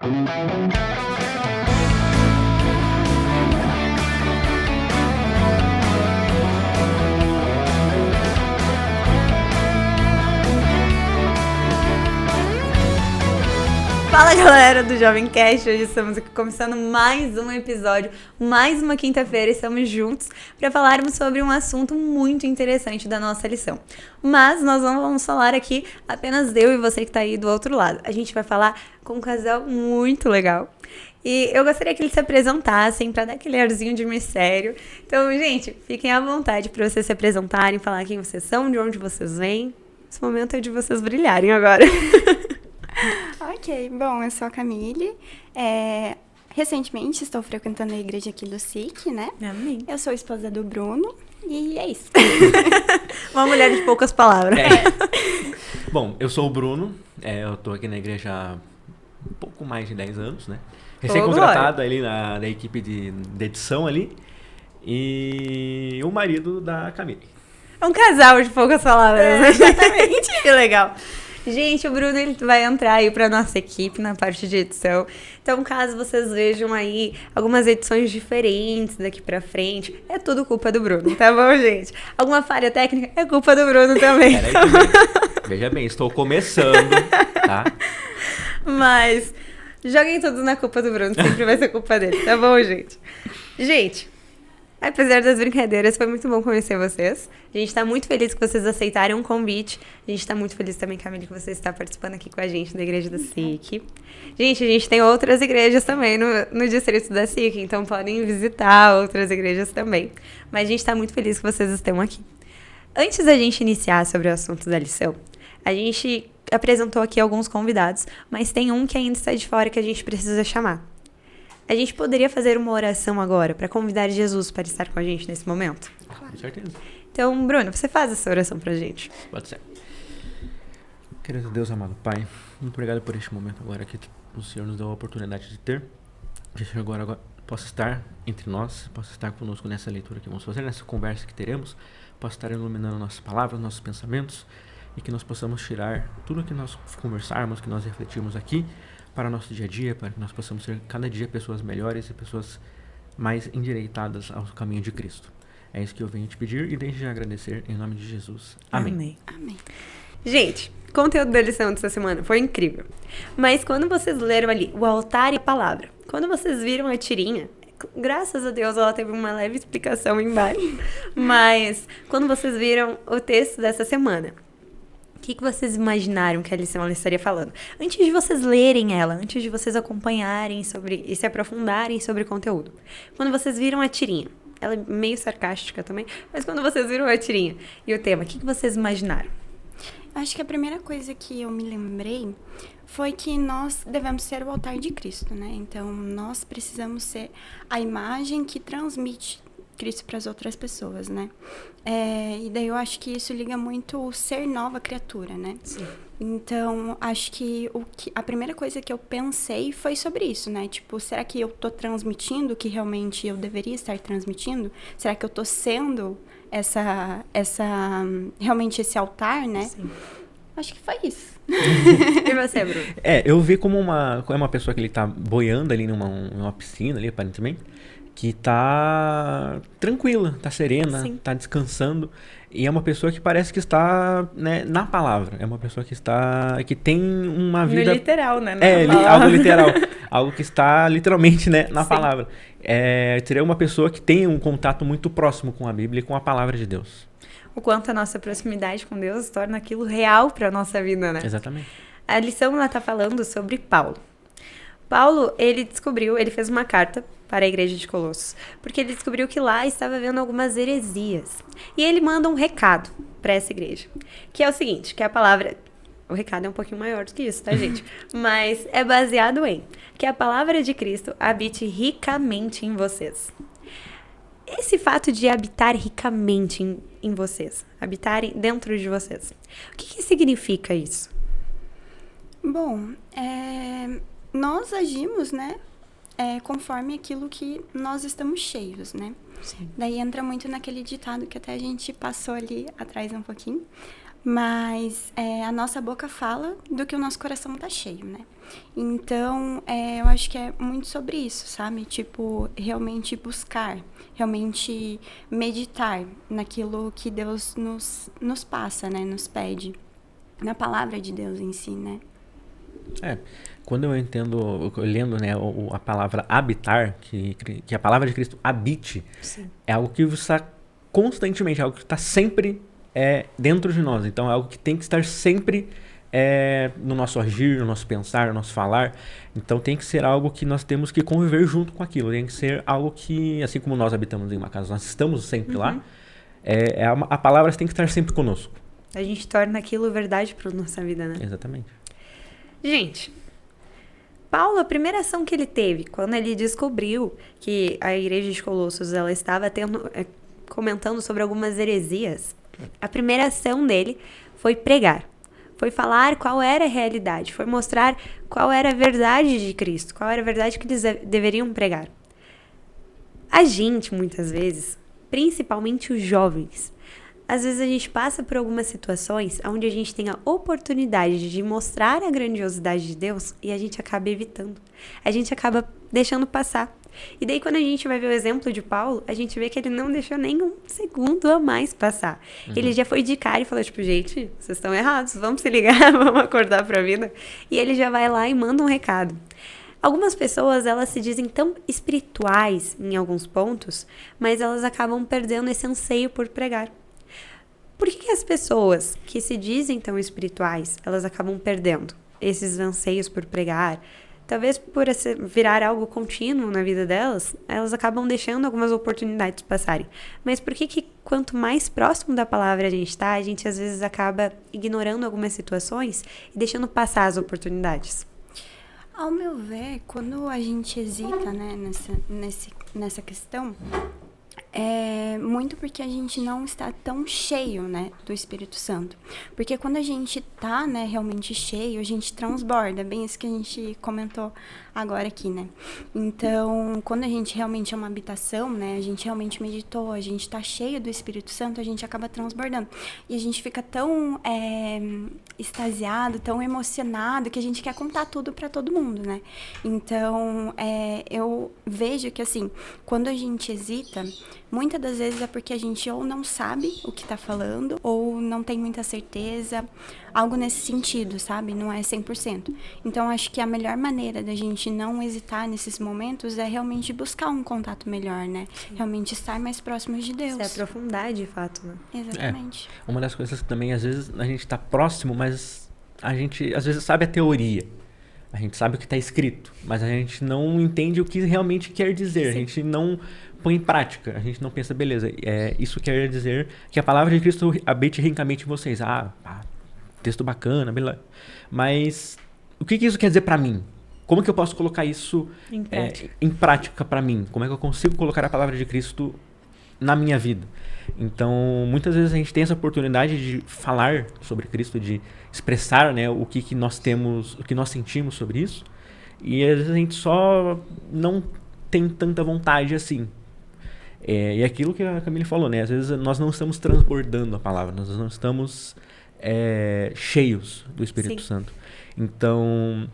Fala galera do Jovem Cast, hoje estamos aqui começando mais um episódio, mais uma quinta-feira, estamos juntos para falarmos sobre um assunto muito interessante da nossa lição. Mas nós não vamos falar aqui apenas eu e você que está aí do outro lado, a gente vai falar com um casal muito legal. E eu gostaria que eles se apresentassem para dar aquele arzinho de mistério. Então, gente, fiquem à vontade para vocês se apresentarem, falar quem vocês são, de onde vocês vêm. Esse momento é de vocês brilharem agora. Ok, bom, eu sou a Camille, recentemente estou frequentando a igreja aqui do SIC, né? Amém. Eu sou esposa do Bruno e é isso. Uma mulher de poucas palavras. Bom, eu sou o Bruno, eu tô aqui na igreja há um pouco mais de 10 anos, né? Recém-contratado ali da equipe de edição ali, e o marido da Camille. É um casal de poucas palavras. Exatamente. Que legal. Gente, o Bruno ele vai entrar aí pra nossa equipe na parte de edição. Então, caso vocês vejam aí algumas edições diferentes daqui pra frente, é tudo culpa do Bruno, tá bom, gente? Alguma falha técnica é culpa do Bruno também. Veja bem, estou começando, tá? Mas joguem tudo na culpa do Bruno, sempre vai ser culpa dele, tá bom, gente? Gente, apesar das brincadeiras, foi muito bom conhecer vocês. A gente tá muito feliz que vocês aceitaram o convite. A gente tá muito feliz também, Camille, que você está participando aqui com a gente da igreja da SIC. Gente, a gente tem outras igrejas também no distrito da SIC, então podem visitar outras igrejas também. Mas a gente tá muito feliz que vocês estão aqui. Antes da gente iniciar sobre o assunto da lição, a gente apresentou aqui alguns convidados, mas tem um que ainda está de fora que a gente precisa chamar. A gente poderia fazer uma oração agora para convidar Jesus para estar com a gente nesse momento? Com certeza. Então, Bruno, você faz essa oração pra gente. Pode ser. Querido Deus, amado Pai, muito obrigado por este momento agora que o Senhor nos deu a oportunidade de ter. Que o Senhor agora possa estar entre nós, possa estar conosco nessa leitura que vamos fazer, nessa conversa que teremos, possa estar iluminando nossas palavras, nossos pensamentos, e que nós possamos tirar tudo que nós conversarmos, que nós refletirmos aqui, para o nosso dia a dia, para que nós possamos ser cada dia pessoas melhores e pessoas mais endireitadas ao caminho de Cristo. É isso que eu venho te pedir e desde já agradecer em nome de Jesus. Amém. Amém. Gente, o conteúdo da lição dessa semana foi incrível. Mas quando vocês leram ali o altar e a palavra, quando vocês viram a tirinha, graças a Deus ela teve uma leve explicação embaixo, mas quando vocês viram o texto dessa semana, o que vocês imaginaram que a lição ela estaria falando? Antes de vocês lerem ela, antes de vocês acompanharem sobre e se aprofundarem sobre o conteúdo. Quando vocês viram a tirinha, ela é meio sarcástica também, mas quando vocês viram a tirinha e o tema, o que vocês imaginaram? Acho que a primeira coisa que eu me lembrei foi que nós devemos ser o altar de Cristo, né? Então, nós precisamos ser a imagem que transmite Cristo para as outras pessoas, né? E daí eu acho que isso liga muito o ser nova criatura, né? Sim. Então, acho que a primeira coisa que eu pensei foi sobre isso, né? Tipo, será que eu tô transmitindo o que realmente eu deveria estar transmitindo? Será que eu tô sendo realmente esse altar, né? Sim. Acho que foi isso. E você, Bruno? Eu vi como uma pessoa que ele tá boiando ali numa piscina ali, aparentemente, que tá tranquila, tá serena, Sim. tá descansando. E é uma pessoa que parece que está, né, na palavra. É uma pessoa que tem uma vida... No literal, né? Algo literal. Algo que está literalmente, né, na Sim. palavra. Seria uma pessoa que tem um contato muito próximo com a Bíblia e com a palavra de Deus. O quanto a nossa proximidade com Deus torna aquilo real para nossa vida, né? Exatamente. A lição ela tá falando sobre Paulo. Paulo, ele fez uma carta para a igreja de Colossos, porque ele descobriu que lá estava havendo algumas heresias. E ele manda um recado para essa igreja, que é o seguinte, que a palavra... O recado é um pouquinho maior do que isso, tá, gente? Mas é baseado em que a palavra de Cristo habite ricamente em vocês. Esse fato de habitar ricamente em vocês, habitarem dentro de vocês, o que significa isso? Bom, nós agimos, né, conforme aquilo que nós estamos cheios, né? Sim. Daí entra muito naquele ditado que até a gente passou ali atrás um pouquinho, Mas a nossa boca fala do que o nosso coração tá cheio, né? Então, eu acho que é muito sobre isso, sabe? Tipo, realmente buscar, realmente meditar naquilo que Deus nos passa, né? Nos pede, na palavra de Deus em si, né? Quando eu entendo, lendo, né, a palavra habitar, que a palavra de Cristo habite, Sim. é algo que está constantemente, é algo que está sempre dentro de nós. Então é algo que tem que estar sempre no nosso agir, no nosso pensar, no nosso falar. Então tem que ser algo que nós temos que conviver junto com aquilo. Tem que ser algo que, assim como nós habitamos em uma casa, nós estamos sempre lá, a palavra tem que estar sempre conosco. A gente torna aquilo verdade para nossa vida, né? Exatamente. Gente, Paulo, a primeira ação que ele teve, quando ele descobriu que a igreja de Colossos ela estava comentando sobre algumas heresias, a primeira ação dele foi pregar. Foi falar qual era a realidade, foi mostrar qual era a verdade de Cristo, qual era a verdade que eles deveriam pregar. A gente, muitas vezes, principalmente os jovens, às vezes a gente passa por algumas situações onde a gente tem a oportunidade de mostrar a grandiosidade de Deus e a gente acaba evitando. A gente acaba deixando passar. E daí quando a gente vai ver o exemplo de Paulo, a gente vê que ele não deixou nem um segundo a mais passar. Ele já foi de cara e falou, tipo, gente, vocês estão errados, vamos se ligar, vamos acordar pra vida. E ele já vai lá e manda um recado. Algumas pessoas, elas se dizem tão espirituais em alguns pontos, mas elas acabam perdendo esse anseio por pregar. Por que as pessoas que se dizem tão espirituais, elas acabam perdendo esses anseios por pregar? Talvez por virar algo contínuo na vida delas, elas acabam deixando algumas oportunidades passarem. Mas por que quanto mais próximo da palavra a gente tá, a gente às vezes acaba ignorando algumas situações e deixando passar as oportunidades? Ao meu ver, quando a gente hesita, né, nessa questão, é muito porque a gente não está tão cheio, né, do Espírito Santo. Porque quando a gente tá, né, realmente cheio, a gente transborda, bem isso que a gente comentou agora aqui, né. Então, quando a gente realmente é uma habitação, né, a gente realmente meditou, a gente tá cheio do Espírito Santo, a gente acaba transbordando. E a gente fica tão extasiado, tão emocionado, que a gente quer contar tudo para todo mundo, né. Então, eu vejo que, assim, quando a gente hesita, muitas das vezes é porque a gente ou não sabe o que tá falando, ou não tem muita certeza, algo nesse sentido, sabe? Não é 100%. Então, acho que a melhor maneira da gente não hesitar nesses momentos é realmente buscar um contato melhor, né? Sim. Realmente estar mais próximos de Deus. Se aprofundar, de fato, né? Exatamente. Uma das coisas que também, às vezes, a gente tá próximo, mas a gente, às vezes, sabe a teoria. A gente sabe o que está escrito, mas a gente não entende o que realmente quer dizer. Sim. A gente não põe em prática. A gente não pensa, beleza, isso quer dizer que a palavra de Cristo habite ricamente em vocês. Texto bacana, beleza. Mas o que isso quer dizer para mim? Como que eu posso colocar isso em prática para mim? Como é que eu consigo colocar a palavra de Cristo na minha vida? Então, muitas vezes a gente tem essa oportunidade de falar sobre Cristo, de expressar, né, o que nós temos, o que nós sentimos sobre isso. E às vezes a gente só não tem tanta vontade assim. E aquilo que a Camille falou, né? Às vezes nós não estamos transbordando a palavra, nós não estamos cheios do Espírito Santo. Então,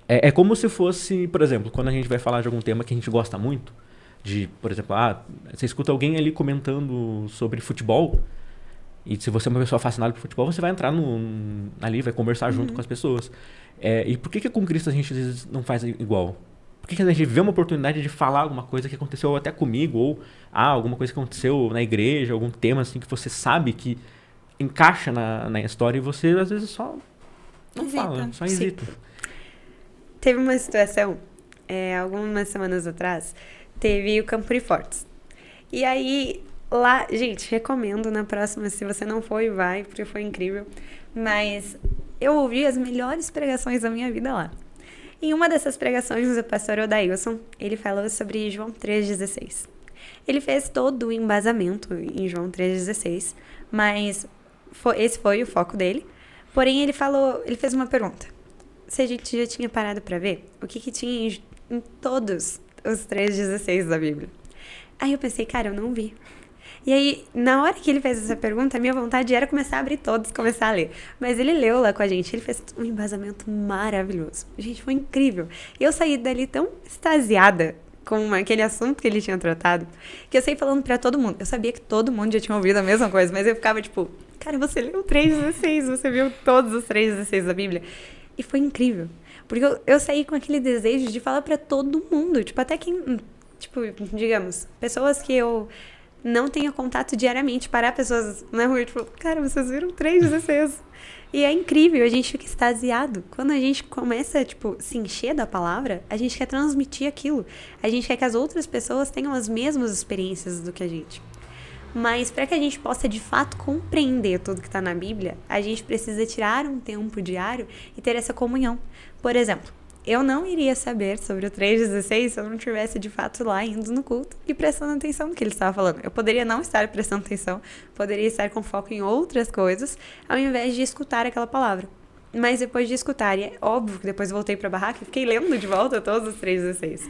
é como se fosse, por exemplo, quando a gente vai falar de algum tema que a gente gosta muito, por exemplo, você escuta alguém ali comentando sobre futebol, e se você é uma pessoa fascinada por futebol, você vai entrar ali, vai conversar junto com as pessoas. E por que com Cristo a gente às vezes não faz igual? Por que a gente vê uma oportunidade de falar alguma coisa que aconteceu até comigo, ou alguma coisa que aconteceu na igreja, algum tema assim que você sabe que encaixa na história, e você às vezes só não fala, só hesita. Teve uma situação, algumas semanas atrás, teve o Campo de Fortes. E aí, lá, gente, recomendo na próxima, se você não foi, vai, porque foi incrível. Mas eu ouvi as melhores pregações da minha vida lá. Em uma dessas pregações, o pastor Odailson, ele falou sobre João 3,16. Ele fez todo o embasamento em João 3,16, mas esse foi o foco dele. Porém, ele fez uma pergunta. Se a gente já tinha parado para ver o que tinha em todos os 3,16 da Bíblia. Aí eu pensei, cara, eu não vi. E aí, na hora que ele fez essa pergunta, a minha vontade era começar a abrir todos e começar a ler. Mas ele leu lá com a gente, ele fez um embasamento maravilhoso. Gente, foi incrível. E eu saí dali tão extasiada com aquele assunto que ele tinha tratado, que eu saí falando pra todo mundo. Eu sabia que todo mundo já tinha ouvido a mesma coisa, mas eu ficava tipo, cara, você leu 3,16, você viu todos os 3,16 da Bíblia. E foi incrível. Porque eu saí com aquele desejo de falar pra todo mundo. Tipo, até quem... Tipo, digamos, pessoas que eu não tenho contato diariamente. Parar pessoas na rua e tipo, cara, vocês viram 3,16. E é incrível, a gente fica extasiado. Quando a gente começa, tipo, se encher da palavra, a gente quer transmitir aquilo. A gente quer que as outras pessoas tenham as mesmas experiências do que a gente. Mas para que a gente possa de fato compreender tudo que está na Bíblia, a gente precisa tirar um tempo diário e ter essa comunhão. Por exemplo, eu não iria saber sobre o 3,16 se eu não estivesse de fato lá indo no culto e prestando atenção no que ele estava falando. Eu poderia não estar prestando atenção, poderia estar com foco em outras coisas, ao invés de escutar aquela palavra. Mas depois de escutar, e é óbvio que depois voltei pra barraca e fiquei lendo de volta todos os 3,16.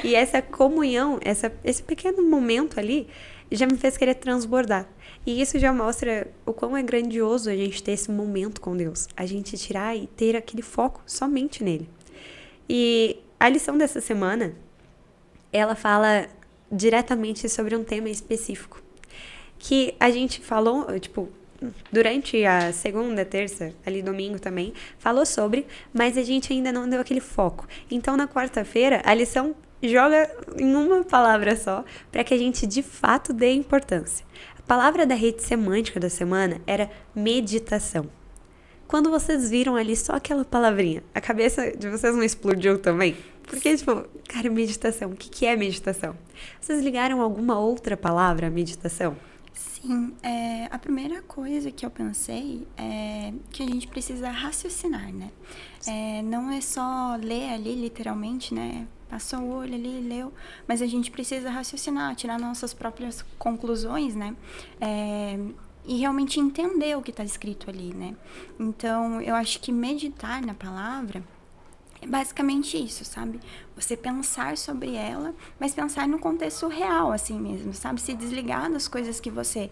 E essa comunhão, esse pequeno momento ali, já me fez querer transbordar. E isso já mostra o quão é grandioso a gente ter esse momento com Deus. A gente tirar e ter aquele foco somente nele. E a lição dessa semana, ela fala diretamente sobre um tema específico. Que a gente falou, tipo, durante a segunda, terça, ali domingo também, falou sobre, mas a gente ainda não deu aquele foco. Então, na quarta-feira, a lição joga em uma palavra só, para que a gente de fato dê importância. A palavra da rede semântica da semana era meditação. Quando vocês viram ali só aquela palavrinha, a cabeça de vocês não explodiu também? Porque, tipo, cara, meditação, o que é meditação? Vocês ligaram alguma outra palavra à meditação? Sim, a primeira coisa que eu pensei é que a gente precisa raciocinar, né? Não é só ler ali, literalmente, né? Passou o olho ali, leu, mas a gente precisa raciocinar, tirar nossas próprias conclusões, né? E realmente entender o que está escrito ali, né? Então, eu acho que meditar na palavra é basicamente isso, sabe? Você pensar sobre ela, mas pensar no contexto real, assim mesmo, sabe? Se desligar das coisas que você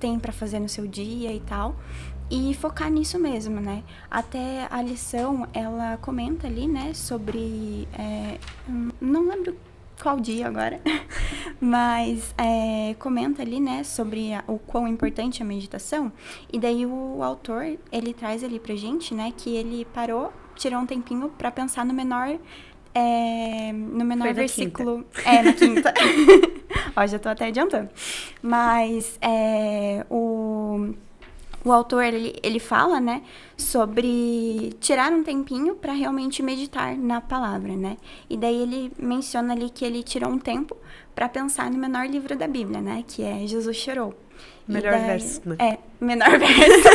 tem para fazer no seu dia e tal, e focar nisso mesmo, né? Até a lição, ela comenta ali, né, sobre... não lembro qual dia agora, mas comenta ali, né, sobre o quão importante é a meditação, e daí o autor, ele traz ali pra gente, né, que ele tirou um tempinho pra pensar no menor versículo. Na quinta. Ó, já tô até adiantando. Mas o autor, ele fala, né, sobre tirar um tempinho para realmente meditar na palavra, né? E daí ele menciona ali que ele tirou um tempo para pensar no menor livro da Bíblia, né? Que é Jesus Chorou. Melhor verso, né? Menor verso.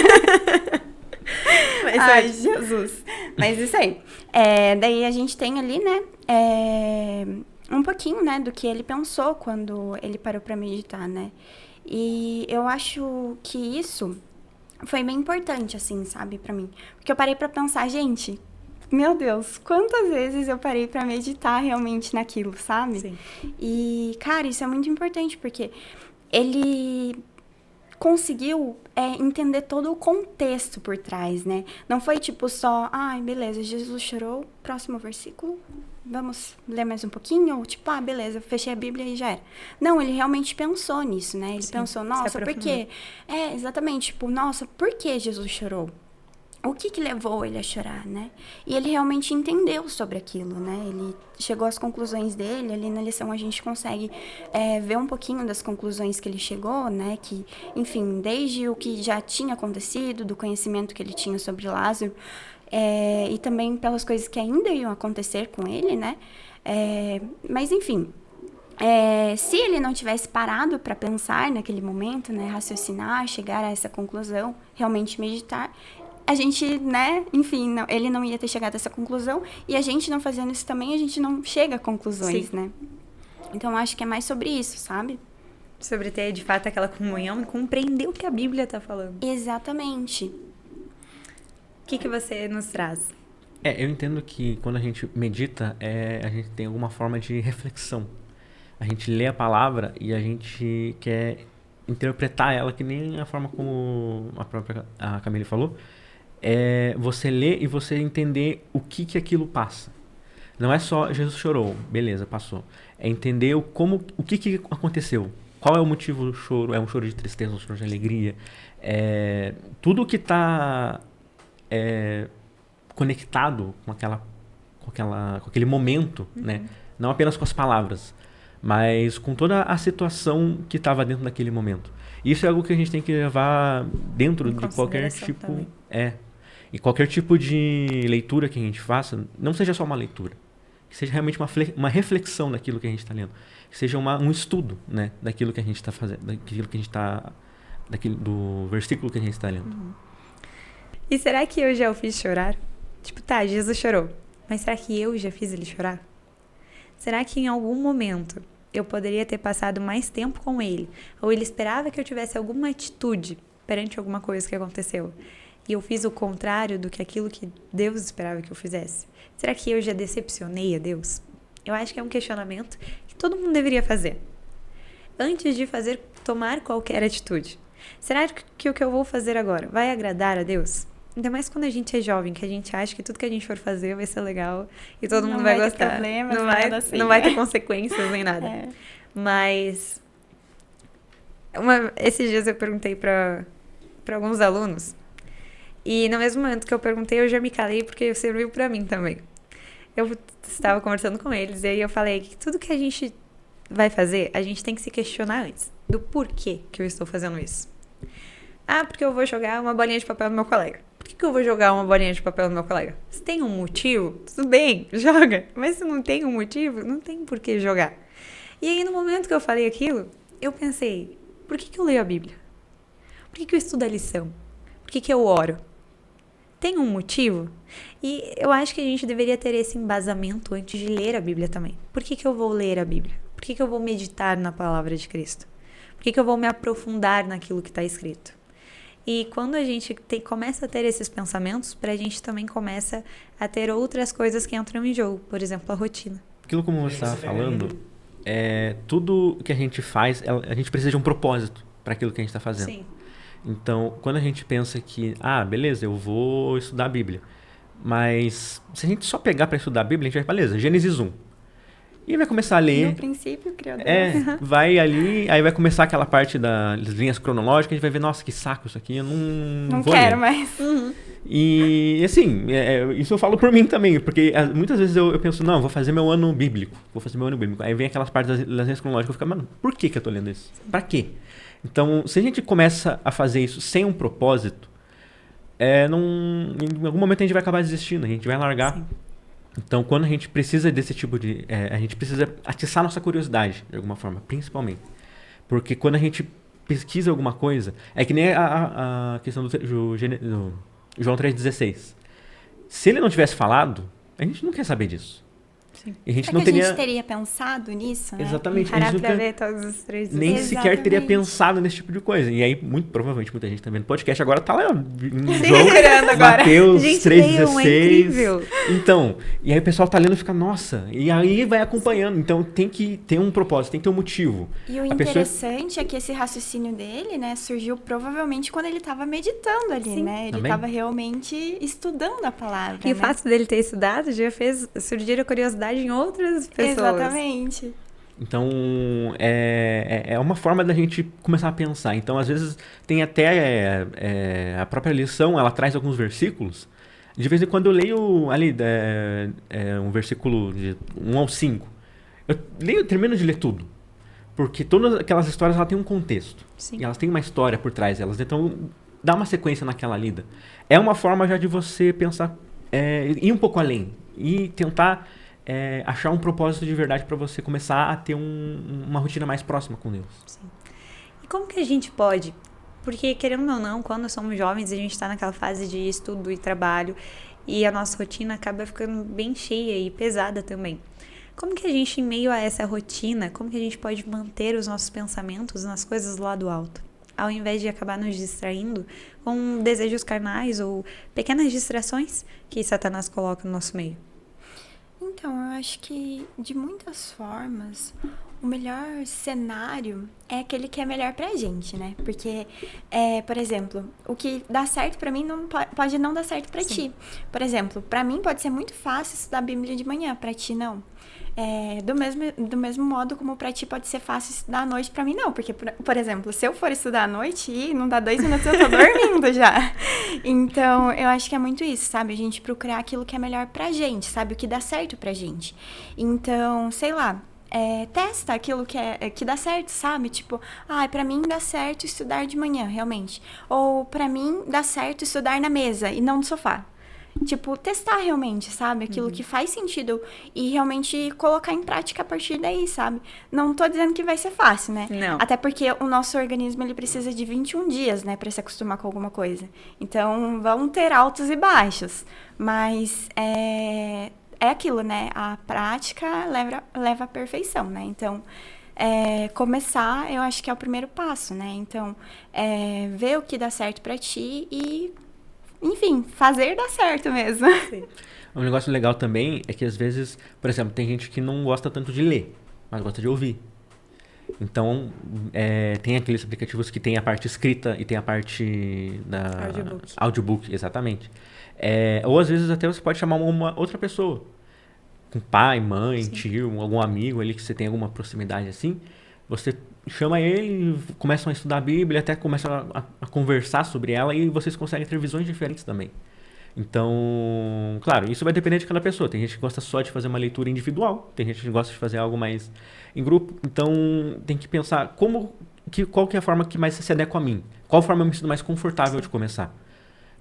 Mas ai, Jesus. Mas isso aí. Daí a gente tem ali, né, um pouquinho, né, do que ele pensou quando ele parou para meditar, né? E eu acho que isso foi bem importante, assim, sabe, pra mim. Porque eu parei pra pensar, gente, meu Deus, quantas vezes eu parei pra meditar realmente naquilo, sabe? Sim. E, cara, isso é muito importante, porque ele conseguiu entender todo o contexto por trás, né? Não foi tipo só, ai, beleza, Jesus chorou, próximo versículo, vamos ler mais um pouquinho, ou tipo, beleza, fechei a Bíblia e já era. Não, ele realmente pensou nisso, né? Ele pensou, nossa, por quê? Exatamente, tipo, nossa, por que Jesus chorou? O que levou ele a chorar, né? E ele realmente entendeu sobre aquilo, né? Ele chegou às conclusões dele, ali na lição a gente consegue ver um pouquinho das conclusões que ele chegou, né? Que, enfim, desde o que já tinha acontecido, do conhecimento que ele tinha sobre Lázaro, e também pelas coisas que ainda iam acontecer com ele, né? Mas, enfim, se ele não tivesse parado para pensar naquele momento, né? Raciocinar, chegar a essa conclusão, realmente meditar, a gente, né, enfim, ele não ia ter chegado a essa conclusão, e a gente não fazendo isso também, a gente não chega a conclusões, Sim. né? Então, acho que é mais sobre isso, sabe? Sobre ter, de fato, aquela comunhão e compreender o que a Bíblia tá falando. Exatamente. O que você nos traz? Eu entendo que quando a gente medita, a gente tem alguma forma de reflexão. A gente lê a palavra e a gente quer interpretar ela, que nem a forma como a própria a Camille falou, é você ler e você entender o que aquilo passa. Não é só Jesus chorou, beleza, passou. É entender o que aconteceu. Qual é o motivo do choro? É um choro de tristeza, um choro de alegria? Tudo que está conectado com aquele momento, né? Não apenas com as palavras, mas com toda a situação que estava dentro daquele momento. Isso é algo que a gente tem que levar dentro de qualquer tipo... também. E qualquer tipo de leitura que a gente faça, não seja só uma leitura. Que seja realmente uma reflexão daquilo que a gente está lendo. Que seja um estudo, né, daquilo que a gente está fazendo, do versículo que a gente está lendo. E será que eu já o fiz chorar? Tipo, tá, Jesus chorou. Mas será que eu já fiz ele chorar? Será que em algum momento eu poderia ter passado mais tempo com ele? Ou ele esperava que eu tivesse alguma atitude perante alguma coisa que aconteceu? E eu fiz o contrário do que aquilo que Deus esperava que eu fizesse? Será que eu já decepcionei a Deus? Eu acho que é um questionamento que todo mundo deveria fazer. Antes de tomar qualquer atitude. Será que o que eu vou fazer agora vai agradar a Deus? Ainda mais quando a gente é jovem, que a gente acha que tudo que a gente for fazer vai ser legal e todo mundo vai gostar. Problemas, não vai ter consequências nem nada. Mas esses dias eu perguntei para alguns alunos. E no mesmo momento que eu perguntei, eu já me calei porque serviu pra mim também. Eu estava conversando com eles e aí eu falei que tudo que a gente vai fazer, a gente tem que se questionar antes. Do porquê que eu estou fazendo isso. Ah, porque eu vou jogar uma bolinha de papel no meu colega. Por que eu vou jogar uma bolinha de papel no meu colega? Se tem um motivo, tudo bem, joga. Mas se não tem um motivo, não tem por que jogar. E aí no momento que eu falei aquilo, eu pensei, por que eu leio a Bíblia? Por que eu estudo a lição? Por que eu oro? Tem um motivo? E eu acho que a gente deveria ter esse embasamento antes de ler a Bíblia também. Por que eu vou ler a Bíblia? Por que eu vou meditar na palavra de Cristo? Por que eu vou me aprofundar naquilo que está escrito? E quando a gente começa a ter esses pensamentos, a gente também começa a ter outras coisas que entram em jogo. Por exemplo, a rotina. Aquilo como você estava falando, tudo que a gente faz, a gente precisa de um propósito para aquilo que a gente está fazendo. Sim. Então, quando a gente pensa que, beleza, eu vou estudar a Bíblia. Mas se a gente só pegar para estudar a Bíblia, a gente vai, beleza, Gênesis 1. E vai começar a ler. No princípio, criou Deus. Vai ali, aí vai começar aquela parte das linhas cronológicas, a gente vai ver, nossa, que saco isso aqui, eu não vou quero ler. mais. E assim, isso eu falo por mim também, porque muitas vezes eu penso, não, vou fazer meu ano bíblico. Aí vem aquelas partes das linhas cronológicas, eu fico, mano, por que eu tô lendo isso? Pra quê? Então, se a gente começa a fazer isso sem um propósito, em algum momento a gente vai acabar desistindo, a gente vai largar. Sim. Então, quando a gente precisa desse tipo de... a gente precisa atiçar nossa curiosidade, de alguma forma, principalmente. Porque quando a gente pesquisa alguma coisa... É que nem a questão do João 3,16. Se ele não tivesse falado, a gente não quer saber disso. Sim. E a gente Será não que teria... a gente teria pensado nisso, né? Exatamente. Parar pra ver todos os 3 dias. Nem sequer teria Exatamente. pensado nesse tipo de coisa. E aí, muito provavelmente, muita gente tá vendo podcast agora, tá lá em Sim, João, esperando agora. Mateus Gente, leiam, é 3,16. incrível. Então, e aí o pessoal tá lendo e fica, nossa, e aí vai acompanhando. Então tem que ter um propósito, tem que ter um motivo. E o interessante é que esse raciocínio dele, né, surgiu provavelmente quando ele estava meditando ali, Sim. né? Ele Também. estava realmente estudando a palavra, E o né? fato dele ter estudado já fez surgir a curiosidade em outras pessoas. Exatamente. Então, é uma forma da gente começar a pensar. Então, às vezes, tem até a própria lição, ela traz alguns versículos. De vez em quando eu leio ali um versículo de 1 ao 5. Eu termino de ler tudo. Porque todas aquelas histórias, ela tem um contexto. Sim. E elas têm uma história por trás delas. Então, dá uma sequência naquela lida. É uma forma já de você pensar, ir um pouco além. E tentar... achar um propósito de verdade para você começar a ter uma rotina mais próxima com Deus. Sim. E como que a gente pode? Porque, querendo ou não, quando somos jovens, a gente está naquela fase de estudo e trabalho e a nossa rotina acaba ficando bem cheia e pesada também. Como que a gente, em meio a essa rotina, como que a gente pode manter os nossos pensamentos nas coisas lá do alto? Ao invés de acabar nos distraindo com desejos carnais ou pequenas distrações que Satanás coloca no nosso meio. Então, eu acho que de muitas formas O melhor cenário é aquele que é melhor pra gente, né? Porque, por exemplo, o que dá certo pra mim pode não dar certo pra ti. Por exemplo, pra mim pode ser muito fácil estudar a Bíblia de manhã, pra ti não. Do mesmo modo como pra ti pode ser fácil estudar à noite, pra mim não. Porque, por exemplo, se eu for estudar à noite e não dá 2 minutos eu tô dormindo já. Então, eu acho que é muito isso, sabe? A gente procurar aquilo que é melhor pra gente, sabe? O que dá certo pra gente. Então, sei lá. Testa aquilo que dá certo, sabe? Tipo, pra mim dá certo estudar de manhã, realmente. Ou pra mim dá certo estudar na mesa e não no sofá. Tipo, testar realmente, sabe? Aquilo que faz sentido e realmente colocar em prática a partir daí, sabe? Não tô dizendo que vai ser fácil, né? Não. Até porque o nosso organismo, ele precisa de 21 dias, né? Pra se acostumar com alguma coisa. Então, vão ter altos e baixos. Mas, é aquilo, né? A prática leva à perfeição, né? Então, começar, eu acho que é o primeiro passo, né? Então, ver o que dá certo pra ti e, enfim, fazer dar certo mesmo. Sim. Um negócio legal também é que às vezes, por exemplo, tem gente que não gosta tanto de ler, mas gosta de ouvir. Então, tem aqueles aplicativos que tem a parte escrita e tem a parte da... Audiobook. Audiobook, exatamente. Ou às vezes até você pode chamar uma outra pessoa. Com pai, mãe, Sim. tio, algum amigo ali que você tem alguma proximidade assim. Você chama ele, começam a estudar a Bíblia, até começam a conversar sobre ela e vocês conseguem ter visões diferentes também. Então, claro, isso vai depender de cada pessoa. Tem gente que gosta só de fazer uma leitura individual, tem gente que gosta de fazer algo mais em grupo. Então, tem que pensar qual que é a forma que mais se adequa a mim. Qual forma eu me sinto mais confortável de começar.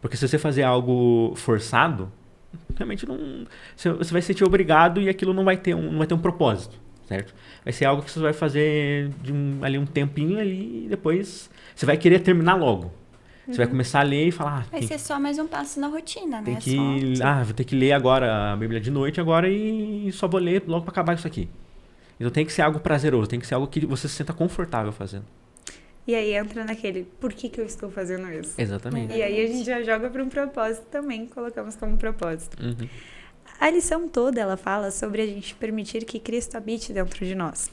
Porque se você fazer algo forçado, realmente não, você vai se sentir obrigado e aquilo não vai ter um propósito, certo? Vai ser algo que você vai fazer ali um tempinho ali e depois você vai querer terminar logo. Você vai começar a ler e falar... Vai ser só mais um passo na rotina, né? Vou ter que ler agora a Bíblia de noite agora e só vou ler logo para acabar isso aqui. Então tem que ser algo prazeroso, tem que ser algo que você se sinta confortável fazendo. E aí entra naquele, por que eu estou fazendo isso? Exatamente. E aí a gente já joga para um propósito também, colocamos como propósito. Uhum. A lição toda, ela fala sobre a gente permitir que Cristo habite dentro de nós.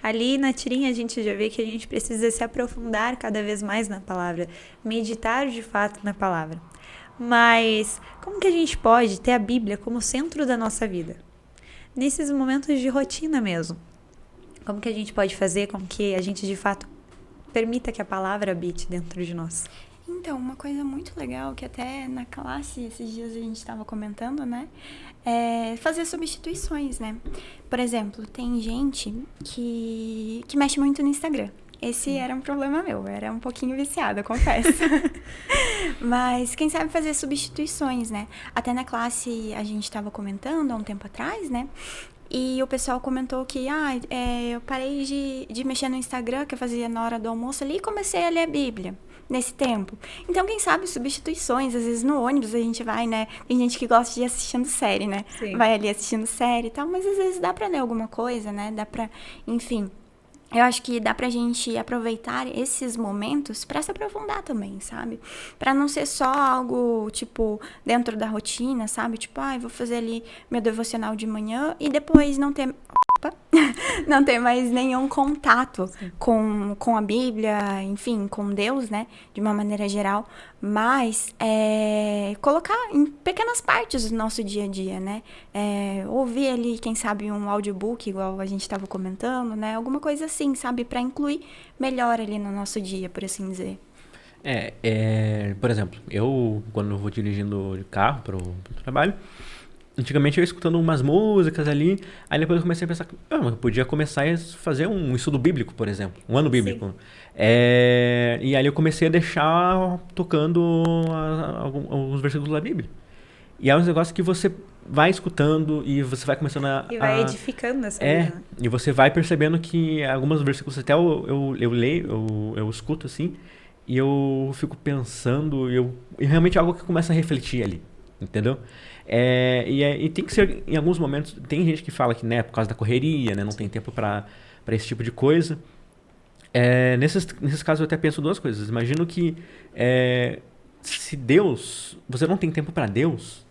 Ali na tirinha a gente já vê que a gente precisa se aprofundar cada vez mais na palavra, meditar de fato na palavra. Mas como que a gente pode ter a Bíblia como centro da nossa vida? Nesses momentos de rotina mesmo. Como que a gente pode fazer com que a gente de fato permita que a palavra habite dentro de nós? Então, uma coisa muito legal que até na classe esses dias a gente estava comentando, né? É fazer substituições, né? Por exemplo, tem gente que mexe muito no Instagram. Esse era um problema meu, eu era um pouquinho viciada, confesso. Mas quem sabe fazer substituições, né? Até na classe a gente estava comentando há um tempo atrás, né? E o pessoal comentou que eu parei de mexer no Instagram, que eu fazia na hora do almoço ali, e comecei a ler a Bíblia nesse tempo. Então, quem sabe substituições, às vezes no ônibus a gente vai, né? Tem gente que gosta de ir assistindo série, né? Sim. Vai ali assistindo série e tal, mas às vezes dá pra ler alguma coisa, né? Dá pra, enfim... Eu acho que dá pra gente aproveitar esses momentos pra se aprofundar também, sabe? Pra não ser só algo, tipo, dentro da rotina, sabe? Tipo, vou fazer ali meu devocional de manhã e depois não ter mais nenhum contato com a Bíblia, enfim, com Deus, né? De uma maneira geral. Mas colocar em pequenas partes do nosso dia a dia, né? Ouvir ali, quem sabe, um audiobook, igual a gente estava comentando, né? Alguma coisa assim, sabe? Para incluir melhor ali no nosso dia, por assim dizer. Por exemplo, eu, quando eu vou dirigindo de carro pro trabalho, antigamente eu ia escutando umas músicas ali, aí depois eu comecei a pensar, eu podia começar a fazer um estudo bíblico, por exemplo, um ano bíblico. E aí eu comecei a deixar tocando alguns versículos da Bíblia. E é um negócio que você vai escutando e você vai começando E vai edificando essa vida, né? E você vai percebendo que alguns versículos até eu leio, eu escuto assim, e eu fico pensando, e realmente é algo que começa a refletir ali, entendeu? E tem que ser, em alguns momentos, tem gente que fala que, né, por causa da correria, né, não tem tempo para esse tipo de coisa. Nesses casos eu até penso duas coisas. Imagino que se você não tem tempo para Deus,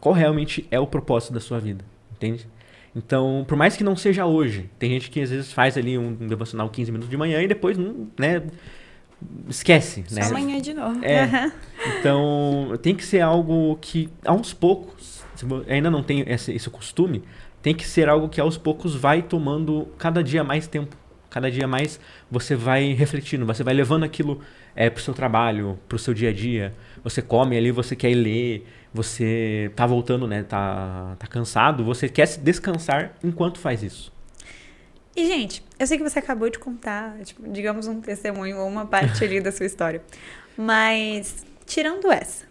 qual realmente é o propósito da sua vida, entende? Então, por mais que não seja hoje, tem gente que às vezes faz ali um devocional 15 minutos de manhã e depois, né, esquece, né? Só amanhã de novo. Então, tem que ser algo que, aos poucos, se ainda não tem esse costume, tem que ser algo que aos poucos vai tomando cada dia mais tempo. Cada dia mais você vai refletindo, você vai levando aquilo pro seu trabalho, pro seu dia a dia. Você come ali, você quer ir ler, você tá voltando, né? Tá cansado, você quer se descansar enquanto faz isso. E, gente, eu sei que você acabou de contar, tipo, digamos, um testemunho ou uma parte ali da sua história. Mas, tirando essa,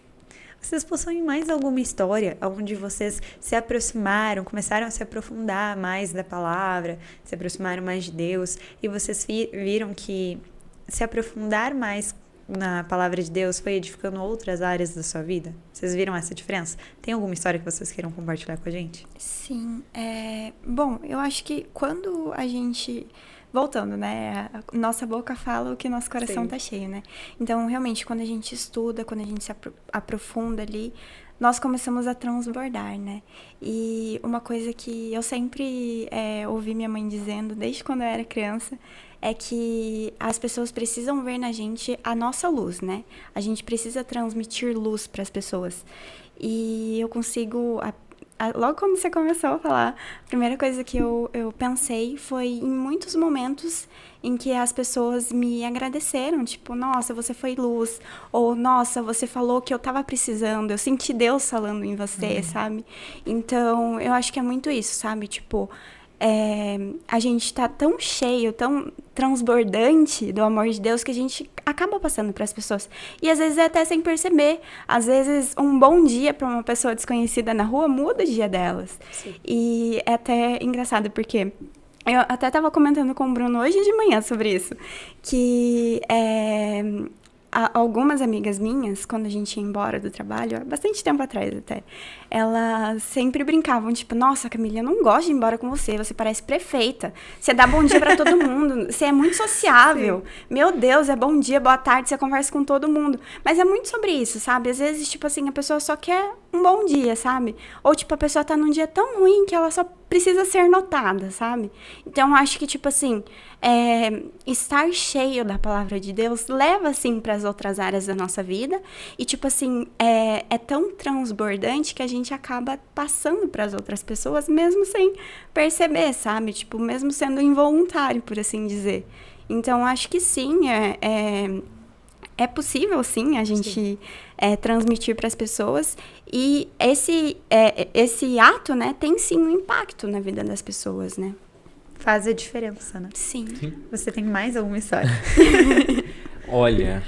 vocês possuem mais alguma história onde vocês se aproximaram, começaram a se aprofundar mais da palavra, se aproximaram mais de Deus, e vocês viram que se aprofundar mais na palavra de Deus foi edificando outras áreas da sua vida? Vocês viram essa diferença? Tem alguma história que vocês queiram compartilhar com a gente? Sim. Bom, eu acho que quando a gente... Voltando, né? Nossa boca fala o que nosso coração tá cheio, né? Então, realmente, quando a gente estuda, quando a gente se aprofunda ali, nós começamos a transbordar, né? E uma coisa que eu sempre ouvi minha mãe dizendo, desde quando eu era criança, é que as pessoas precisam ver na gente a nossa luz, né? A gente precisa transmitir luz para as pessoas. E eu consigo... Logo quando você começou a falar, a primeira coisa que eu pensei foi em muitos momentos em que as pessoas me agradeceram, tipo, nossa, você foi luz, ou nossa, você falou que eu tava precisando, eu senti Deus falando em você, sabe? Então, eu acho que é muito isso, sabe? Tipo, a gente tá tão cheio, tão transbordante do amor de Deus que a gente acaba passando para as pessoas. E às vezes é até sem perceber. Às vezes um bom dia para uma pessoa desconhecida na rua muda o dia delas. Sim. E é até engraçado porque eu até estava comentando com o Bruno hoje de manhã sobre isso, que algumas amigas minhas, quando a gente ia embora do trabalho, há bastante tempo atrás até, elas sempre brincavam, tipo, nossa, Camila, eu não gosto de ir embora com você, você parece prefeita, você dá bom dia pra todo mundo, você é muito sociável, sim. Meu Deus, é bom dia, boa tarde, você conversa com todo mundo, mas é muito sobre isso, sabe, às vezes, tipo assim, a pessoa só quer um bom dia, sabe, ou tipo, a pessoa tá num dia tão ruim que ela só precisa ser notada, sabe, então eu acho que, tipo assim, estar cheio da palavra de Deus leva, assim, para as outras áreas da nossa vida, e tipo assim, é tão transbordante que a gente acaba passando para as outras pessoas, mesmo sem perceber, sabe, tipo, mesmo sendo involuntário, por assim dizer. Então, acho que sim, é possível, sim, a gente transmitir para as pessoas, e esse ato, né, tem sim um impacto na vida das pessoas, né. Faz a diferença, né? Sim. Você tem mais alguma história? Olha,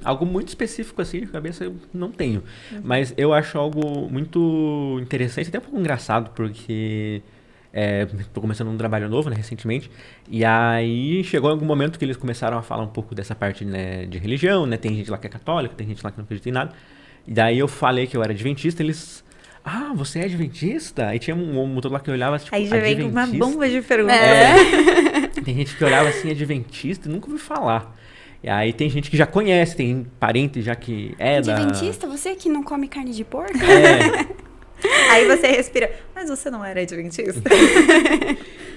algo muito específico assim de cabeça eu não tenho. Mas eu acho algo muito interessante, até um pouco engraçado, porque tô começando um trabalho novo, né, recentemente. E aí chegou algum momento que eles começaram a falar um pouco dessa parte, né, de religião, né? Tem gente lá que é católica, tem gente lá que não acredita em nada. E daí eu falei que eu era adventista, eles... Ah, você é adventista? Aí tinha um motor lá que olhava tipo, aí já veio com uma bomba de perguntas. Tem gente que olhava assim, adventista, nunca ouvi falar. E aí tem gente que já conhece, tem parente já que Adventista? Você que não come carne de porco? Aí você respira, mas você não era adventista?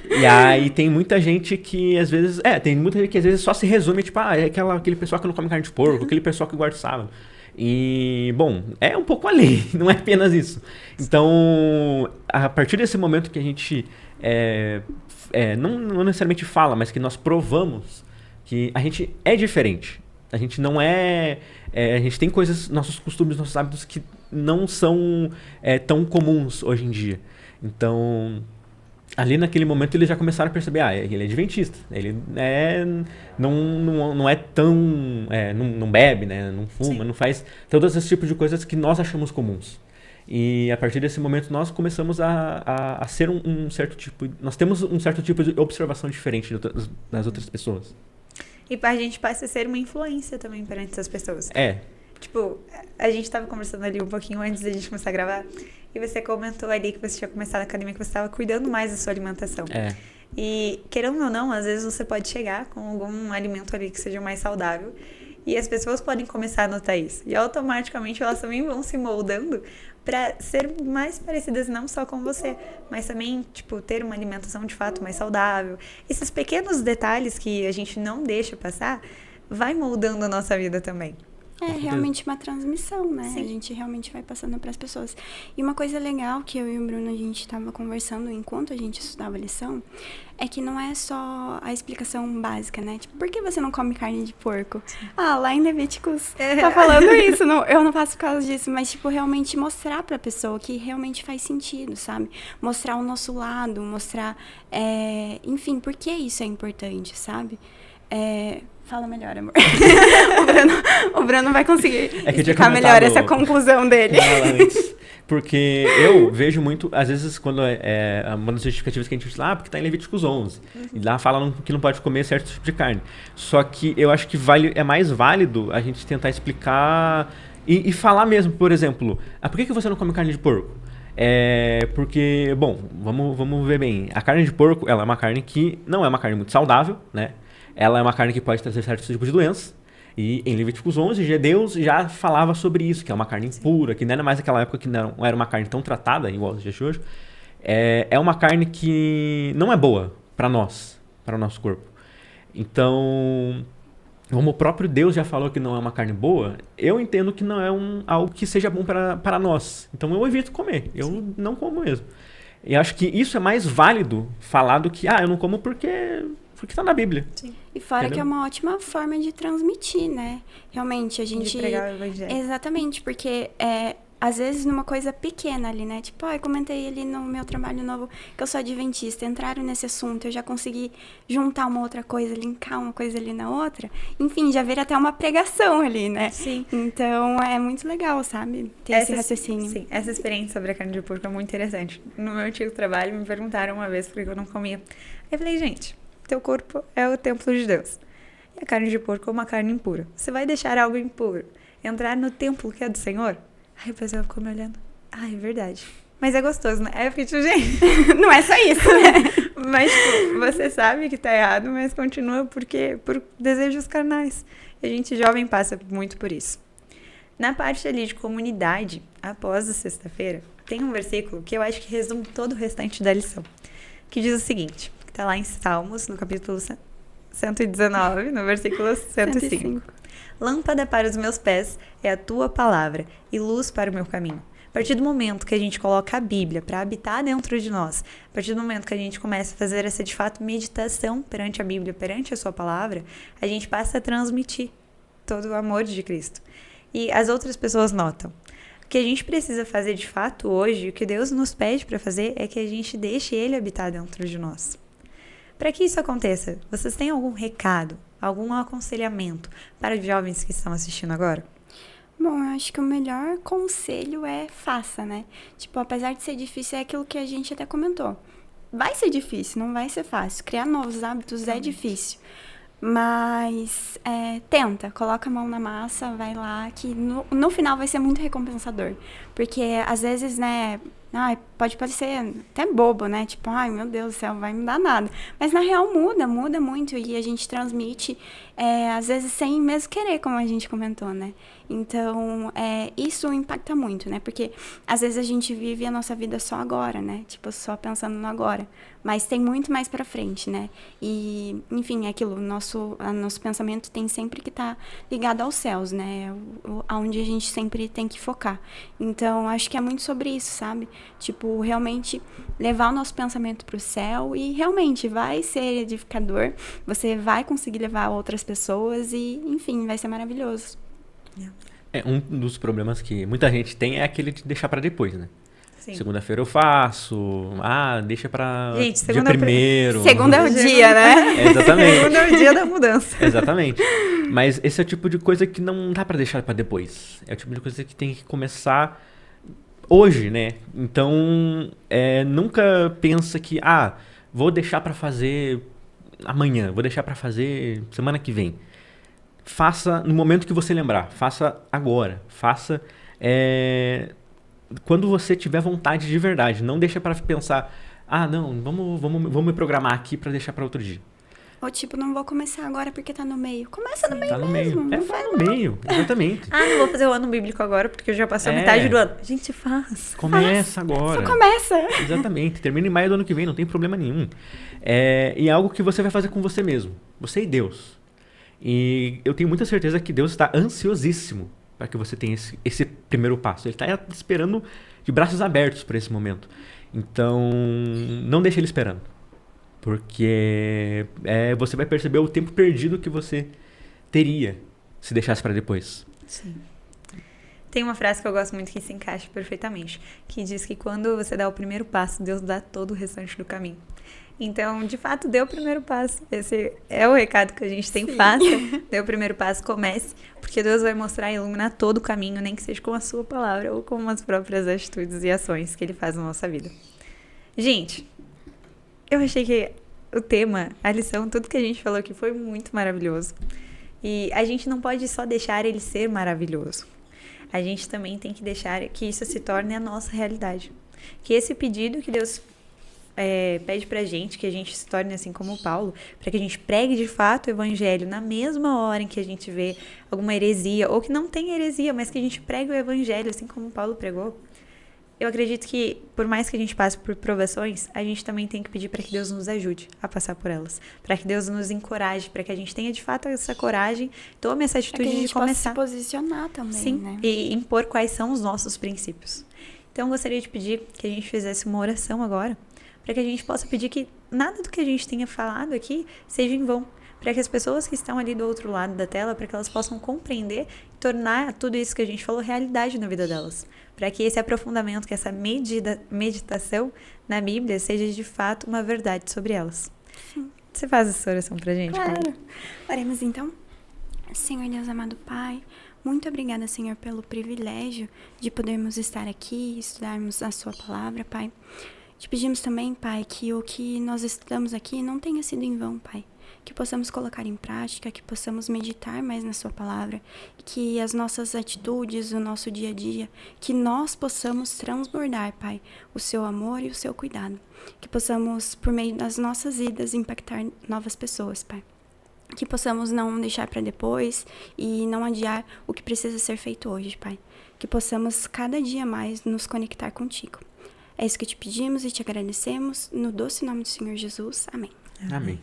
E aí tem muita gente que às vezes... tem muita gente que às vezes só se resume, tipo, é aquele pessoal que não come carne de porco, aquele pessoal que guarda o sábado. E, bom, é um pouco além, não é apenas isso. Então, a partir desse momento que a gente não necessariamente fala, mas que nós provamos que a gente é diferente. A gente não a gente tem coisas, nossos costumes, nossos hábitos que não são tão comuns hoje em dia. Então, ali naquele momento eles já começaram a perceber, ele é adventista, ele não é tão, não bebe, né, não fuma, não faz todos esses tipos de coisas que nós achamos comuns. E a partir desse momento nós começamos a ser um certo tipo, nós temos um certo tipo de observação diferente das outras pessoas. E a gente passa a ser uma influência também perante essas pessoas. Tipo, a gente tava conversando ali um pouquinho antes da gente começar a gravar, e você comentou ali que você tinha começado a academia, que você estava cuidando mais da sua alimentação. E, querendo ou não, às vezes você pode chegar com algum alimento ali que seja mais saudável, E as pessoas podem começar a notar isso. E automaticamente elas também vão se moldando para ser mais parecidas não só com você, mas também, tipo, ter uma alimentação de fato mais saudável. Esses pequenos detalhes que a gente não deixa passar, vai moldando a nossa vida também. É realmente uma transmissão, né? Sim. A gente realmente vai passando para as pessoas. E uma coisa legal que eu e o Bruno, a gente estava conversando enquanto a gente estudava a lição, é que não é só a explicação básica, né? Tipo, por que você não come carne de porco? Ah, lá em Levíticos tá falando isso. Não, eu não faço por causa disso, mas, tipo, realmente mostrar pra pessoa que realmente faz sentido, sabe? Mostrar o nosso lado, mostrar, enfim, por que isso é importante, sabe? Fala melhor, amor. o Bruno vai conseguir explicar melhor essa conclusão dele. Antes, porque eu vejo muito, às vezes, quando uma das justificativas que a gente diz lá, porque tá em Levíticos 11. E lá fala que não pode comer certo tipo de carne. Só que eu acho que é mais válido a gente tentar explicar e falar mesmo, por exemplo, por que você não come carne de porco? Porque, bom, vamos ver bem. A carne de porco, ela é uma carne que não é uma carne muito saudável, né? Ela é uma carne que pode trazer certos tipos de doenças. E em Levíticos 11, Deus já falava sobre isso, que é uma carne impura, que não era mais aquela época que não era uma carne tão tratada, igual os dias de hoje. É uma carne que não é boa para nós, para o nosso corpo. Então, como o próprio Deus já falou que não é uma carne boa, eu entendo que não é algo que seja bom para nós. Então eu evito comer, eu não como mesmo. E acho que isso é mais válido falar do que, eu não como porque tá na Bíblia. Sim. E fora Entendeu? que é uma ótima forma de transmitir, né? Realmente, a gente... De pregar o evangelho. Exatamente, porque às vezes numa coisa pequena ali, né? Tipo, eu comentei ali no meu trabalho novo que eu sou adventista, entraram nesse assunto, eu já consegui juntar uma outra coisa, linkar uma coisa ali na outra. Enfim, já vira até uma pregação ali, né? Sim. Então, é muito legal, sabe? Ter esse raciocínio. Sim, essa experiência sobre a carne de porco é muito interessante. No meu antigo trabalho, me perguntaram uma vez por que eu não comia. Eu falei, gente, teu corpo é o templo de Deus. E a carne de porco é uma carne impura. Você vai deixar algo impuro entrar no templo que é do Senhor? Aí o pessoal ficou me olhando. É verdade. Mas é gostoso, né? Aí eu fiquei tipo, gente... Não é só isso, né? Mas, tipo, você sabe que tá errado, mas continua por desejos carnais. E a gente jovem passa muito por isso. Na parte ali de comunidade, após a sexta-feira, tem um versículo que eu acho que resume todo o restante da lição. Que diz o seguinte, que tá lá em Salmos, no capítulo 119, no versículo 105. Lâmpada para os meus pés é a tua palavra e luz para o meu caminho. A partir do momento que a gente coloca a Bíblia para habitar dentro de nós, a partir do momento que a gente começa a fazer essa, de fato, meditação perante a Bíblia, perante a sua palavra, a gente passa a transmitir todo o amor de Cristo. E as outras pessoas notam. O que a gente precisa fazer, de fato, hoje, o que Deus nos pede para fazer, é que a gente deixe Ele habitar dentro de nós. Para que isso aconteça, vocês têm algum recado, algum aconselhamento para os jovens que estão assistindo agora? Bom, eu acho que o melhor conselho é faça, né? Tipo, apesar de ser difícil, é aquilo que a gente até comentou. Vai ser difícil, não vai ser fácil. Criar novos hábitos é difícil. Mas tenta, coloca a mão na massa, vai lá, que no final vai ser muito recompensador. Porque às vezes, né, pode parecer até bobo, né? Tipo, meu Deus do céu, não vai mudar nada. Mas na real muda muito e a gente transmite, às vezes sem mesmo querer, como a gente comentou, né? Então, isso impacta muito, né? Porque às vezes a gente vive a nossa vida só agora, né? Tipo, só pensando no agora. Mas tem muito mais pra frente, né? E, enfim, é aquilo, nosso pensamento tem sempre que estar ligado aos céus, né? Onde a gente sempre tem que focar. Então, acho que é muito sobre isso, sabe? Tipo, realmente levar o nosso pensamento pro céu e realmente vai ser edificador. Você vai conseguir levar outras pessoas e, enfim, vai ser maravilhoso. Um dos problemas que muita gente tem é aquele de deixar pra depois, né? Sim. Segunda-feira eu faço, deixa pra gente, dia primeiro. Segunda é o dia, né? Exatamente. Segunda é o dia da mudança. Exatamente. Mas esse é o tipo de coisa que não dá pra deixar pra depois. É o tipo de coisa que tem que começar hoje, né? Então, nunca pensa que, vou deixar pra fazer amanhã, vou deixar pra fazer semana que vem. Faça no momento que você lembrar, faça agora, faça quando você tiver vontade de verdade. Não deixa pra pensar, não, vamos me programar aqui pra deixar pra outro dia. Ou tipo, não vou começar agora porque tá no meio. Começa no meio Tá no mesmo. meio. Vai no meio, exatamente. Não vou fazer o ano bíblico agora, porque já passou metade do ano. A gente faz. Começa agora. Só começa. Exatamente. Termina em maio do ano que vem, não tem problema nenhum. E é algo que você vai fazer com você mesmo. Você e Deus. E eu tenho muita certeza que Deus está ansiosíssimo para que você tenha esse primeiro passo. Ele está esperando de braços abertos para esse momento. Então, não deixe ele esperando. Porque você vai perceber o tempo perdido que você teria se deixasse para depois. Sim. Tem uma frase que eu gosto muito que se encaixa perfeitamente, que diz que quando você dá o primeiro passo, Deus dá todo o restante do caminho. Então, de fato, dê o primeiro passo. Esse é o recado que a gente tem. Faça. Dê o primeiro passo, comece. Porque Deus vai mostrar e iluminar todo o caminho, nem que seja com a sua palavra ou com as próprias atitudes e ações que Ele faz na nossa vida. Gente, eu achei que o tema, a lição, tudo que a gente falou aqui foi muito maravilhoso. E a gente não pode só deixar ele ser maravilhoso. A gente também tem que deixar que isso se torne a nossa realidade. Que esse pedido que Deus pede pra gente, que a gente se torne assim como Paulo, para que a gente pregue de fato o evangelho na mesma hora em que a gente vê alguma heresia, ou que não tem heresia, mas que a gente pregue o evangelho assim como Paulo pregou. Eu acredito que, por mais que a gente passe por provações, a gente também tem que pedir para que Deus nos ajude a passar por elas. Para que Deus nos encoraje, para que a gente tenha de fato essa coragem, tome essa atitude de começar. Possa se posicionar também, sim, né? E impor quais são os nossos princípios. Então, eu gostaria de pedir que a gente fizesse uma oração agora, para que a gente possa pedir que nada do que a gente tenha falado aqui seja em vão. Para que as pessoas que estão ali do outro lado da tela, para que elas possam compreender e tornar tudo isso que a gente falou realidade na vida delas. Para que esse aprofundamento, que essa meditação na Bíblia seja de fato uma verdade sobre elas. Sim. Você faz essa oração pra gente? Claro. Oremos então. Senhor Deus amado Pai, muito obrigada, Senhor, pelo privilégio de podermos estar aqui e estudarmos a sua palavra, Pai. Te pedimos também, Pai, que o que nós estudamos aqui não tenha sido em vão, Pai. Que possamos colocar em prática, que possamos meditar mais na sua palavra, que as nossas atitudes, o nosso dia a dia, que nós possamos transbordar, Pai, o seu amor e o seu cuidado. Que possamos, por meio das nossas vidas, impactar novas pessoas, Pai. Que possamos não deixar para depois e não adiar o que precisa ser feito hoje, Pai. Que possamos cada dia mais nos conectar contigo. É isso que te pedimos e te agradecemos. No doce nome do Senhor Jesus. Amém. Amém.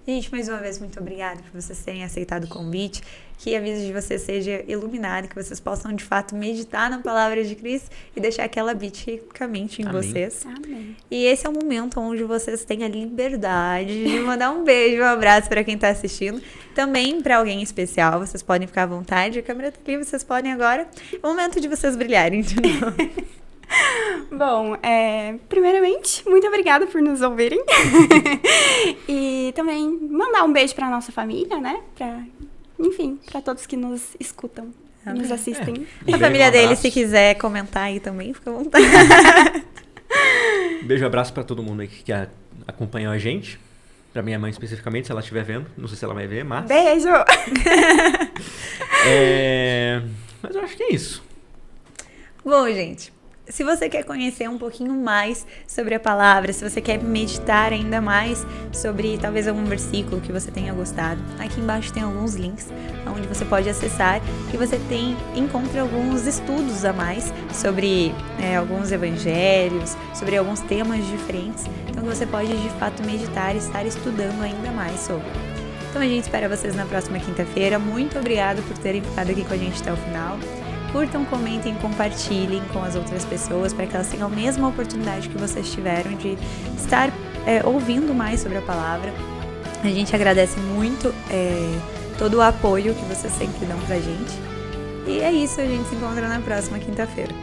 Gente, mais uma vez, muito obrigada por vocês terem aceitado o convite. Que a vida de vocês seja iluminada, que vocês possam, de fato, meditar na palavra de Cristo e deixar que ela habite ricamente em vocês. Amém. E esse é o momento onde vocês têm a liberdade de mandar um beijo, um abraço para quem está assistindo. Também para alguém especial, vocês podem ficar à vontade. A câmera tá ali, vocês podem agora. É o momento de vocês brilharem de novo. Bom, primeiramente, muito obrigada por nos ouvirem. E também mandar um beijo pra nossa família, né? Enfim, pra todos que nos escutam e nos assistem. A família dele, se quiser comentar aí também, fica à vontade. Beijo e abraço pra todo mundo aí que acompanhou a gente. Pra minha mãe especificamente, se ela estiver vendo. Não sei se ela vai ver, mas... Beijo! Mas eu acho que é isso. Bom, gente, se você quer conhecer um pouquinho mais sobre a palavra, se você quer meditar ainda mais sobre talvez algum versículo que você tenha gostado, aqui embaixo tem alguns links onde você pode acessar e você encontra alguns estudos a mais sobre alguns evangelhos, sobre alguns temas diferentes. Então você pode de fato meditar e estar estudando ainda mais sobre. Então a gente espera vocês na próxima quinta-feira. Muito obrigada por terem ficado aqui com a gente até o final. Curtam, comentem, compartilhem com as outras pessoas para que elas tenham a mesma oportunidade que vocês tiveram de estar ouvindo mais sobre a palavra. A gente agradece muito todo o apoio que vocês sempre dão pra gente. E é isso, a gente se encontra na próxima quinta-feira.